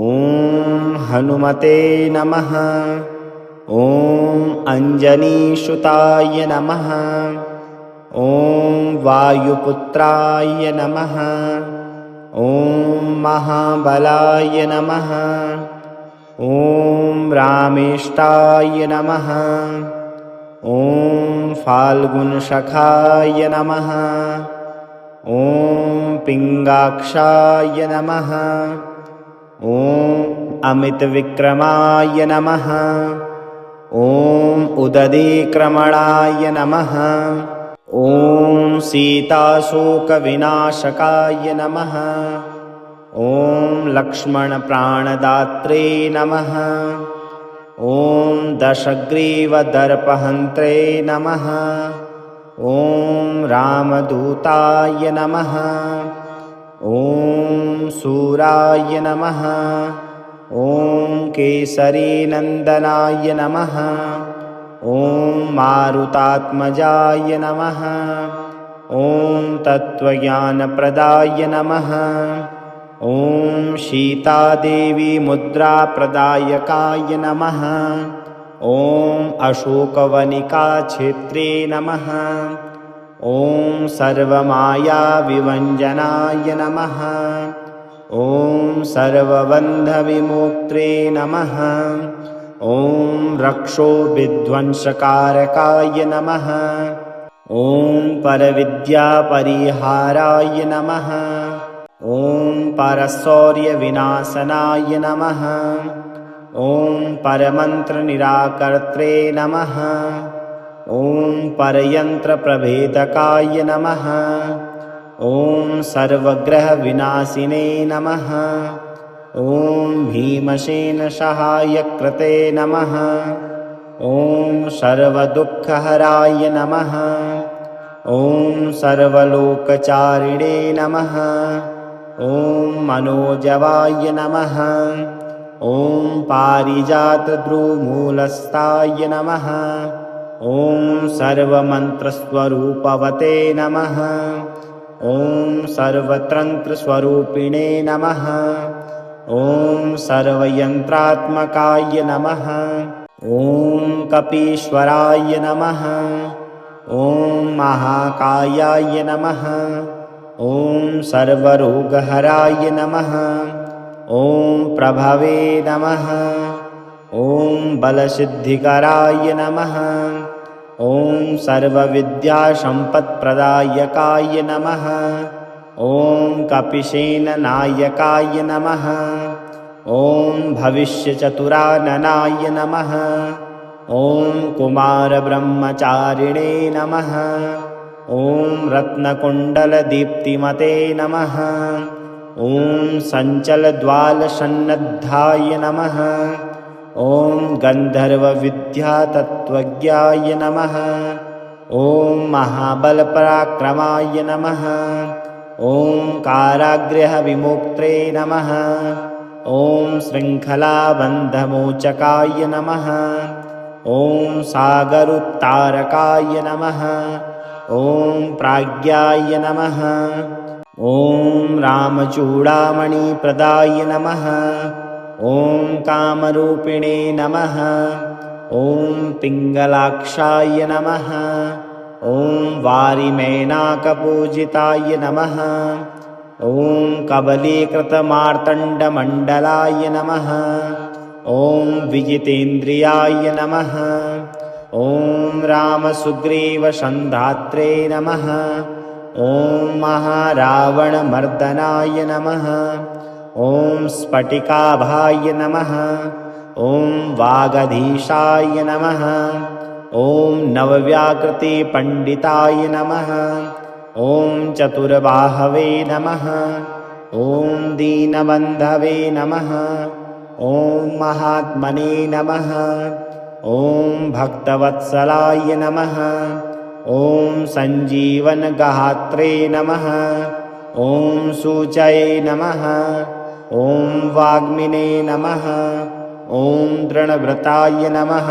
ॐ हनुमते नमः। ॐ अञ्जनीसुताय नमः। ॐ वायुपुत्राय नमः। ॐ महाबलाय नमः। ॐ रामेष्टाय नमः। ॐ फाल्गुनशखाय नमः। ॐ पिङ्गाक्षाय नमः। ॐ अमितविक्रमाय नमः। ॐ उदधीक्रमणाय नमः। ॐ सीताशोकविनाशकाय नमः। ॐ लक्ष्मणप्राणदात्रे नमः। ॐ दशग्रीवदर्पहन्त्रे नमः। ॐ रामदूताय नमः। ॐ सूराय नमः। ॐ केसरीनन्दनाय नमः। ॐ मारुतात्मजाय नमः। ॐ तत्त्वज्ञानप्रदाय नमः। ॐ सीतादेवी मुद्राप्रदायकाय नमः। ॐ अशोकवनिकाक्षेत्रे नमः। ॐ सर्वमायाविभञ्जनाय नमः। ॐ सर्वबन्धविमोक्त्रे नमः। ॐ रक्षोविध्वंसकारकाय नमः। ॐ परविद्यापरिहाराय नमः। ॐ परशौर्यविनाशनाय नमः। ॐ परमन्त्रनिराकर्त्रे नमः। ॐ परयन्त्रप्रभेदकाय नमः। ॐ सर्वग्रहविनाशिने नमः। ॐ भीमसेनसहायकृते नमः। ॐ सर्वदुःखहराय नमः। ॐ सर्वलोकचारिणे नमः। ॐ मनोजवाय नमः। ॐ पारिजातद्रुमूलस्थाय नमः। ॐ सर्वमन्त्रस्वरूपवते नमः। ॐ सर्वतन्त्रस्वरूपिणे नमः। ॐ सर्वयन्त्रात्मकाय नमः। ॐ कपीश्वराय नमः। ॐ महाकायाय नमः। ॐ सर्वरोगहराय नमः। ॐ प्रभवे नमः। ॐ बलसिद्धिकराय नमः। ॐ सर्वविद्यासम्पत्प्रदायकाय नमः। ॐ कपिसेननायकाय नमः। ॐ भविष्यचतुराननाय नमः। ॐ कुमारब्रह्मचारिणे नमः। ॐ रत्नकुण्डलदीप्तिमते नमः। ॐ सञ्चलद्वालसन्नद्धाय नमः। ॐ गन्धर्वविद्यातत्त्वज्ञाय नमः। ॐ महाबलपराक्रमाय नमः। ॐ कारागृहविमुक्त्रे नमः। ॐ शृङ्खलाबन्धमोचकाय नमः। ॐ सागरोत्तारकाय नमः। ॐ प्राज्ञाय नमः। ॐ रामचूडामणिप्रदाय नमः। ॐ कामरूपिणे नमः। ॐ पिङ्गलाक्षाय नमः। ॐ वारिमेनाकपूजिताय नमः। ॐ कबलीकृतमार्तण्डमण्डलाय नमः। ॐ विजितेन्द्रियाय नमः। ॐ रामसुग्रीवसन्धात्रे नमः। ॐ महारावणमर्दनाय नमः। ॐ स्फटिकाभाय नमः। ॐ वागधीशाय नमः। ॐ नवव्याकृतिपण्डिताय नमः। ॐ चतुर्बाहवे नमः। ॐ दीनबन्धवे नमः। ॐ महात्मने नमः। ॐ भक्तवत्सलाय नमः। ॐ सञ्जीवनगात्रे नमः। ॐ सूचये नमः। ॐ वाग्मिने नमः। ॐ दृढव्रताय नमः।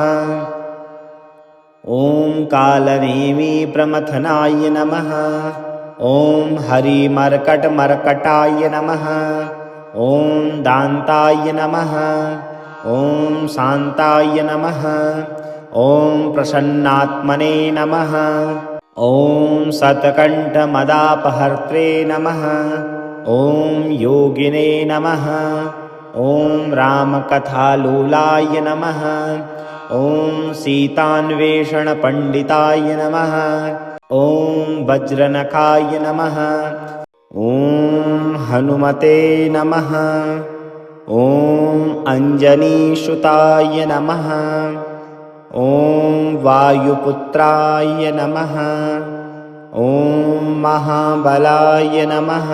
ॐ कालनेमिप्रमथनाय नमः। ॐ हरिमर्कटमर्कटाय नमः। ॐ दान्ताय नमः। ॐ शान्ताय नमः। ॐ प्रसन्नात्मने नमः। ॐ शतकण्ठमदापहर्त्रे नमः। ॐ योगिने नमः। ॐ रामकथालोलाय नमः। ॐ सीतान्वेषणपण्डिताय नमः। ॐ वज्रनखाय नमः। ॐ हनुमते नमः। ॐ अञ्जनीसुताय नमः। ॐ वायुपुत्राय नमः। ॐ महाबलाय नमः।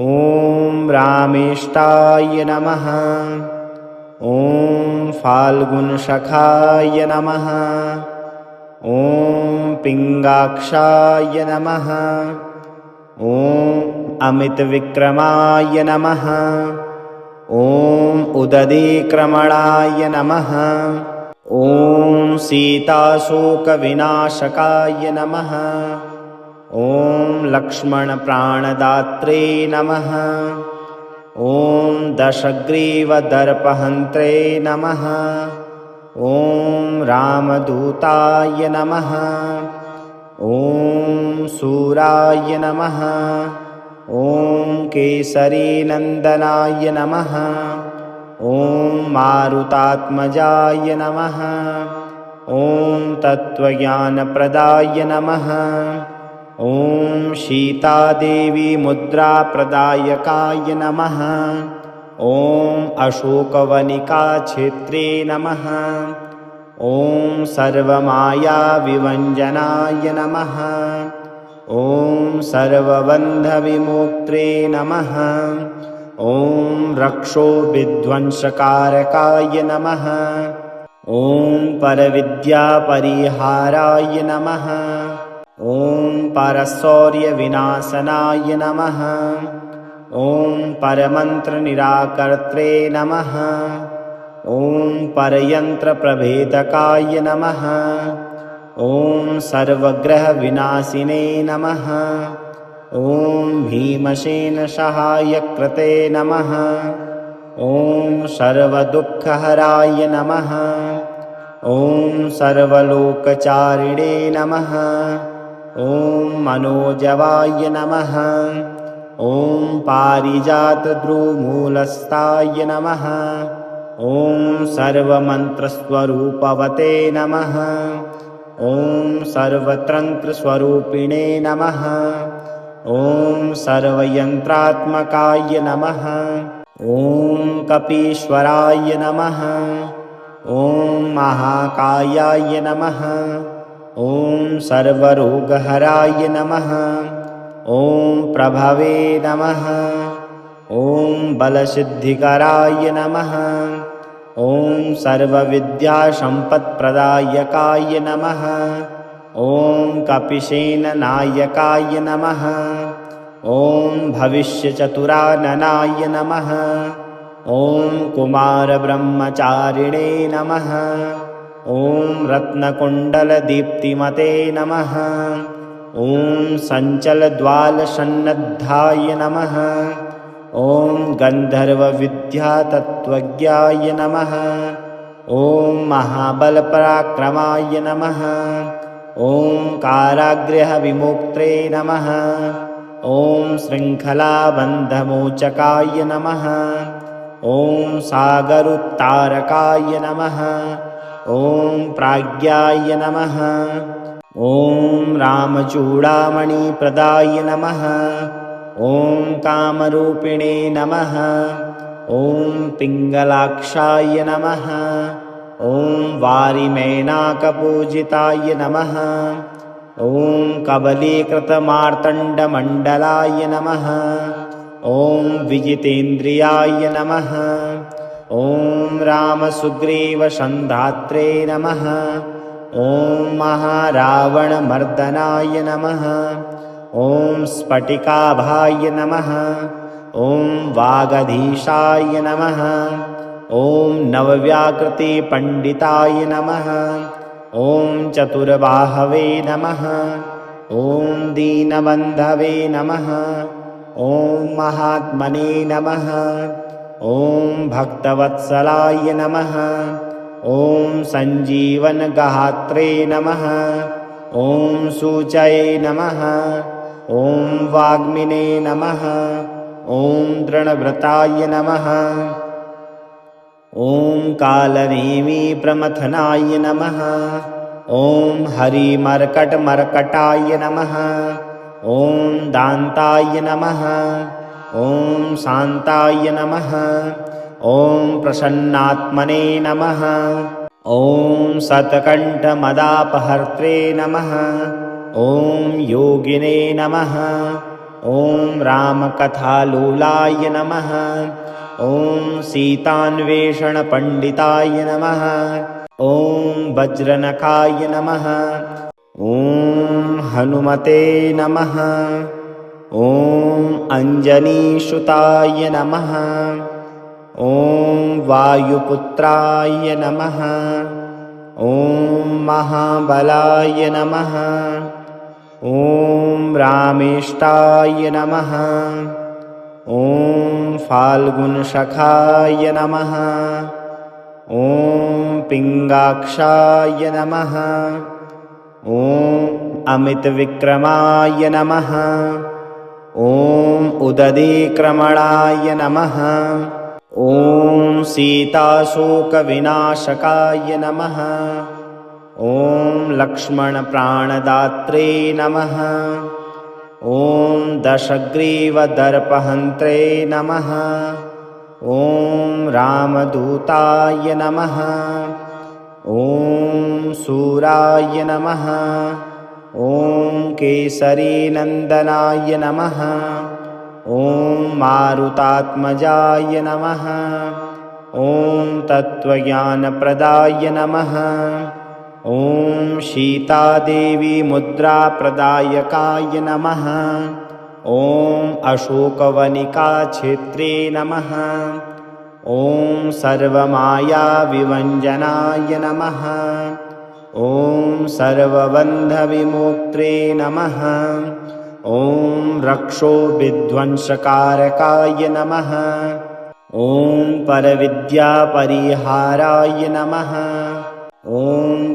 ॐ रामेष्टाय नमः। ॐ फाल्गुनसखाय नमः। ॐ पिङ्गाक्षाय नमः। ॐ अमितविक्रमाय नमः। ॐ उदधीक्रमणाय नमः। ॐ सीताशोकविनाशकाय नमः। ॐ लक्ष्मणप्राणदात्रे नमः। ॐ दशग्रीवदर्पहन्त्रे नमः। ॐ रामदूताय नमः। ॐ शूराय नमः। ॐ केसरीनन्दनाय नमः। ॐ मारुतात्मजाय नमः। ॐ तत्त्वज्ञानप्रदाय नमः। ॐ सीतादेवीमुद्राप्रदायकाय नमः। ॐ अशोकवनिकाक्षेत्रे नमः। ॐ सर्वमायाविभञ्जनाय नमः। ॐ सर्वबन्धविमोक्त्रे नमः। ॐ रक्षोविध्वंसकारकाय नमः। ॐ परविद्यापरिहाराय नमः। ॐ परशौर्यविनाशनाय नमः। ॐ परमन्त्रनिराकर्त्रे नमः। ॐ परयन्त्रप्रभेदकाय नमः। ॐ सर्वग्रहविनाशिने नमः। ॐ भीमसेनसहायकृते नमः। ॐ सर्वदुःखहराय नमः। ॐ सर्वलोकचारिणे नमः। ॐ मनोजवाय नमः। ॐ पारिजातद्रुमूलस्थाय नमः। ॐ सर्वमन्त्रस्वरूपवते नमः। ॐ सर्वतन्त्रस्वरूपिणे नमः। ॐ सर्वयन्त्रात्मकाय नमः। ॐ कपीश्वराय नमः। ॐ महाकायाय नमः। ॐ सर्वरोगहराय नमः। ॐ प्रभवे नमः। ॐ बलसिद्धिकराय नमः। ॐ सर्वविद्यासम्पत्प्रदायकाय नमः। ॐ कपिसेननायकाय नमः। ॐ भविष्यचतुराननाय नमः। ॐ कुमारब्रह्मचारिणे नमः। ॐ रत्नकुण्डलदीप्तिमते नमः। ॐ सञ्चलद्वालसन्नद्धाय नमः। ॐ गन्धर्वविद्यातत्त्वज्ञाय नमः। ॐ महाबलपराक्रमाय नमः। ॐ कारागृहविमुक्त्रे नमः। ॐ शृङ्खलाबन्धमोचकाय नमः। ॐ सागरोत्तारकाय नमः। ॐ प्राज्ञाय नमः। ॐ रामचूडामणिप्रदाय नमः। ॐ कामरूपिणे नमः। ॐ पिङ्गलाक्षाय नमः। ॐ वारिमेनाकपूजिताय नमः। ॐ कबलीकृतमार्तण्डमण्डलाय नमः। ॐ विजितेन्द्रियाय नमः। ॐ रामसुग्रीवसन्धात्रे नमः। ॐ महारावणमर्दनाय नमः। ॐ स्फटिकाभाय नमः। ॐ वागधीशाय नमः। ॐ नवव्याकृतिपण्डिताय नमः। ॐ चतुर्बाहवे नमः। ॐ दीनबन्धवे नमः। ॐ महात्मने नमः। ॐ भक्तवत्सलाय नमः। ॐ सञ्जीवनगात्रे नमः। ॐ सूचये नमः। ॐ वाग्मिने नमः। ॐ दृढव्रताय नमः। ॐ कालनेमि प्रमथनाय नमः। ॐ हरिमर्कटमर्कटाय नमः। ॐ दान्ताय नमः। ॐ शान्ताय नमः। ॐ प्रसन्नात्मने नमः। ॐ शतकण्ठमदापहर्त्रे नमः। ॐ योगिने नमः। ॐ रामकथालोलाय नमः। ॐ सीतान्वेषणपण्डिताय नमः। ॐ वज्रनखाय नमः। ॐ हनुमते नमः। ॐ अञ्जनीसुताय नमः। ॐ वायुपुत्राय नमः। ॐ महाबलाय नमः। ॐ रामेष्टाय नमः। ॐ फाल्गुनसखाय नमः। ॐ पिङ्गाक्षाय नमः। ॐ अमितविक्रमाय नमः। ॐ उदधीक्रमणाय नमः। ॐ सीताशोकविनाशकाय नमः। ॐ लक्ष्मणप्राणदात्रे नमः। ॐ दशग्रीवदर्पहन्त्रे नमः। ॐ रामदूताय नमः। ॐ शूराय नमः। ॐ केसरीनन्दनाय नमः। ॐ मारुतात्मजाय नमः। ॐ तत्त्वज्ञानप्रदाय नमः। ॐ सीतादेवी मुद्राप्रदायकाय नमः। ॐ अशोकवनिकाक्षेत्रे नमः। ॐ सर्वमायाविभञ्जनाय नमः। ॐ सर्वबन्धविमोक्त्रे नमः। ॐ रक्षोविध्वंसकारकाय नमः। ॐ परविद्यापरिहाराय नमः। ॐ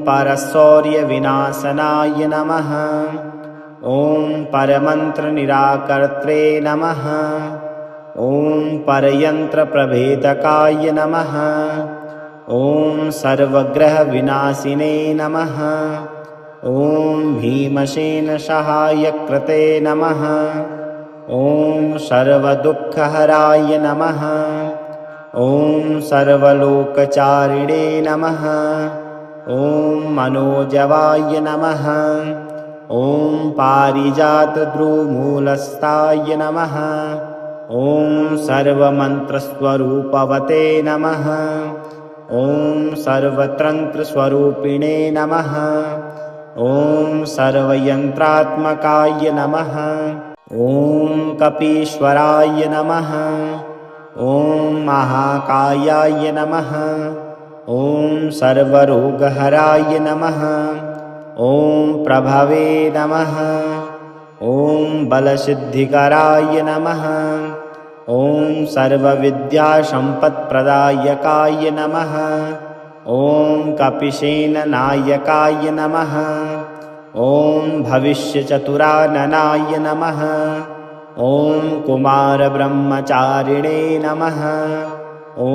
परशौर्यविनाशनाय नमः। ॐ परमन्त्रनिराकर्त्रे नमः। ॐ परयन्त्रप्रभेदकाय नमः। ॐ सर्वग्रहविनाशिने नमः। ॐ भीमसेनसहायकृते नमः। ॐ सर्वदुःखहराय नमः। ॐ सर्वलोकचारिणे नमः। ॐ मनोजवाय नमः। ॐ पारिजातद्रुमूलस्थाय नमः। ॐ सर्वमन्त्रस्वरूपवते नमः। ॐ सर्वतन्त्रस्वरूपिणे नमः। ॐ सर्वयन्त्रात्मकाय नमः। ॐ कपीश्वराय नमः। ॐ महाकायाय नमः। ॐ सर्वरोगहराय नमः। ॐ प्रभवे नमः। ॐ बलसिद्धिकराय नमः। ॐ सर्वविद्यासम्पत्प्रदायकाय नमः। ॐ कपिसेननायकाय नमः। ॐ भविष्यचतुराननाय नमः। ॐ कुमारब्रह्मचारिणे नमः। ॐ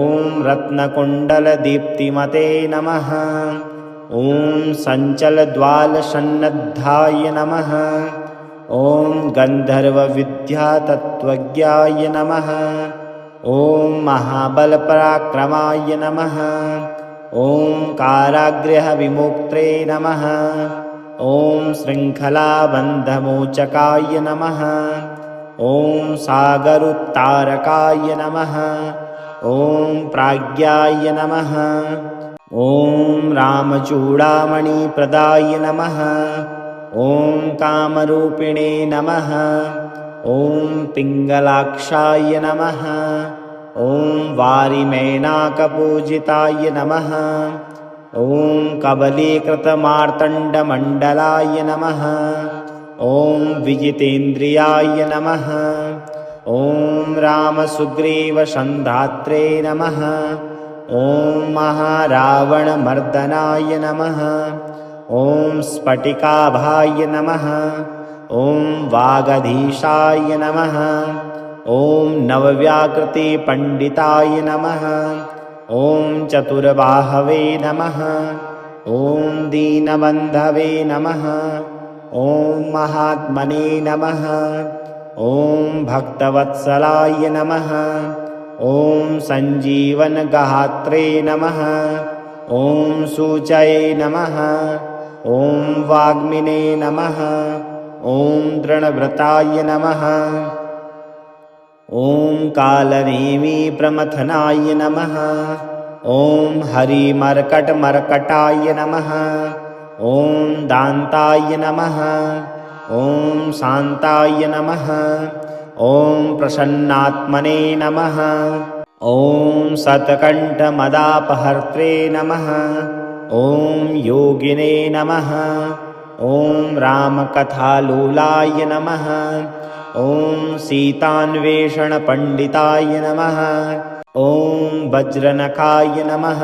रत्नकुण्डलदीप्तिमते नमः। ॐ सञ्चलद्वालसन्नद्धाय नमः। ॐ गन्धर्वविद्यातत्त्वज्ञाय नमः। ॐ महाबलपराक्रमाय नमः। ॐ कारागृहविमुक्त्रे नमः। ॐ शृङ्खलाबन्धमोचकाय नमः। ॐ सागरोत्तारकाय नमः। ॐ प्राज्ञाय नमः। ॐ रामचूडामणिप्रदाय नमः। ॐ कामरूपिणे नमः। ॐ पिङ्गलाक्षाय नमः। ॐ वारिमेनाकपूजिताय नमः। ॐ कबलीकृतमार्तण्डमण्डलाय नमः। ॐ विजितेन्द्रियाय नमः। ॐ रामसुग्रीवसन्धात्रे नमः। ॐ महारावणमर्दनाय नमः। ॐ स्फटिकाभाय नमः। ॐ वागधीशाय नमः। ॐ नवव्याकृतिपण्डिताय नमः। ॐ चतुर्बाहवे नमः। ॐ दीनबन्धवे नमः। ॐ महात्मने नमः। ॐ भक्तवत्सलाय नमः। ॐ सञ्जीवनगात्रे नमः। ॐ सूचये नमः। ॐ वाग्मिने नमः। ॐ दृढव्रताय नमः। ॐ कालनेमिप्रमथनाय नमः। ॐ हरिमर्कटमर्कटाय नमः। ॐ दान्ताय नमः। ॐ शान्ताय नमः। ॐ प्रसन्नात्मने नमः। ॐ शतकण्ठमदापहर्त्रे नमः। ॐ योगिने नमः। ॐ रामकथालोलाय नमः। ॐ सीतान्वेषणपण्डिताय नमः। ॐ वज्रनखाय नमः।